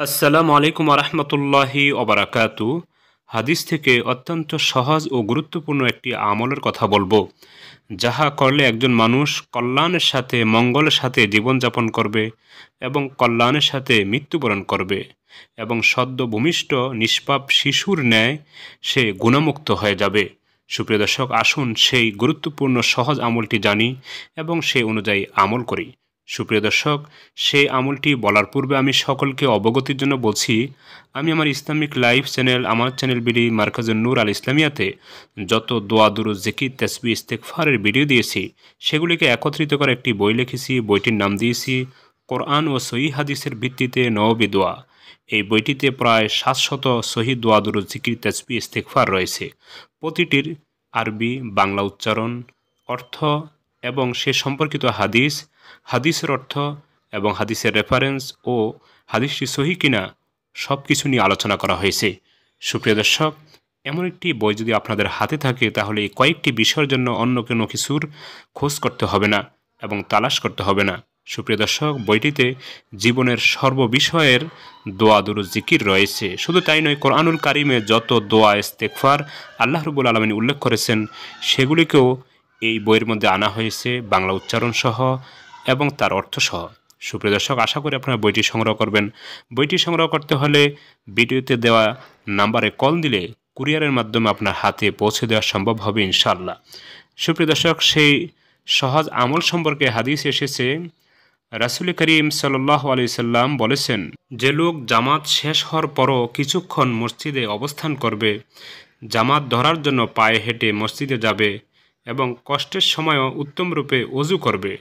আসসালামু আলাইকুম রহমতুল্লাহি ওবারাকাতু। হাদিস থেকে অত্যন্ত সহজ ও গুরুত্বপূর্ণ একটি আমলের কথা বলবো, যাহা করলে একজন মানুষ কল্যাণের সাথে মঙ্গলের সাথে জীবনযাপন করবে এবং কল্যাণের সাথে মৃত্যুবরণ করবে এবং সদ্য ভূমিষ্ঠ নিষ্পাপ শিশুর ন্যায় সে গুণমুক্ত হয়ে যাবে। সুপ্রিয় দর্শক, আসুন সেই গুরুত্বপূর্ণ সহজ আমলটি জানি এবং সেই অনুযায়ী আমল করি। সুপ্রিয় দর্শক, সেই আমলটি বলার পূর্বে আমি সকলকে অবগতির জন্য বলছি, আমি আমার ইসলামিক লাইভ চ্যানেল, আমার চ্যানেল বিডি মার্কাজুন নূর আল ইসলামিয়াতে যত দোয়া দুরুদ জিকির তাসবিহ ইস্তেগফারের ভিডিও দিয়েছি, সেগুলিকে একত্রিত করে একটি বই লিখেছি। বইটির নাম দিয়েছি কোরআন ও সহিহ হাদিসের ভিত্তিতে নববী দোয়া। এই বইটিতে প্রায় 700 সহিহ দোয়া দুরুদ জিকির তাসবিহ ইস্তেগফার রয়েছে। প্রতিটির আরবি বাংলা উচ্চারণ, অর্থ এবং সে সম্পর্কিত হাদিস, হাদিসের অর্থ এবং হাদিসের রেফারেন্স ও হাদিসটি সহি কিনা সব কিছু নিয়ে আলোচনা করা হয়েছে। সুপ্রিয় দর্শক, এমন একটি বই যদি আপনাদের হাতে থাকে, তাহলে এই কয়েকটি বিষয়ের জন্য অন্য কোনো কিছুর খোঁজ করতে হবে না এবং তালাশ করতে হবে না। সুপ্রিয় দর্শক, বইটিতে জীবনের সর্ববিষয়ের দোয়া দুরুদ জিকির রয়েছে। শুধু তাই নয়, কোরআনুল কারিমে যত দোয়া ইস্তেগফার আল্লাহ রাব্বুল আলামিন উল্লেখ করেছেন, সেগুলিকেও এই বইয়ের মধ্যে আনা হয়েছে, বাংলা উচ্চারণ সহ এবং তার অর্থ সহ। সুপ্রিয় দর্শক, আশা করি আপনারা বইটি সংগ্রহ করবেন। বইটি সংগ্রহ করতে হলে ভিডিওতে দেওয়া নাম্বারে কল দিলে কুরিয়ারের মাধ্যমে আপনার হাতে পৌঁছে দেওয়া সম্ভব হবে ইনশাআল্লাহ। সুপ্রিয় দর্শক, সেই সহজ আমল সম্পর্কে হাদিস এসেছে। রাসূল করিম সাল্লাল্লাহু আলাইহি সাল্লাম বলেছেন, যে লোক জামাত শেষ হওয়ার পরও কিছুক্ষণ মসজিদে অবস্থান করবে, জামাত ধরার জন্য পায়ে হেঁটে মসজিদে যাবে এবং কষ্টের সময়ও উত্তম রূপে ওযু করবে,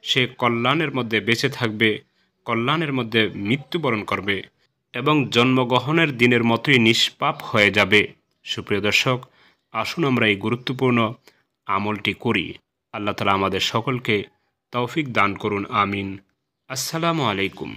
সে কল্যাণের মধ্যে বেঁচে থাকবে, কল্যাণের মধ্যে মৃত্যুবরণ করবে এবং জন্মগ্রহণের দিনের মতোই নিষ্পাপ হয়ে যাবে। সুপ্রিয় দর্শক, আসুন আমরা এই গুরুত্বপূর্ণ আমলটি করি। আল্লাহ তাআলা আমাদের সকলকে তৌফিক দান করুন, আমিন। আসসালামু আলাইকুম।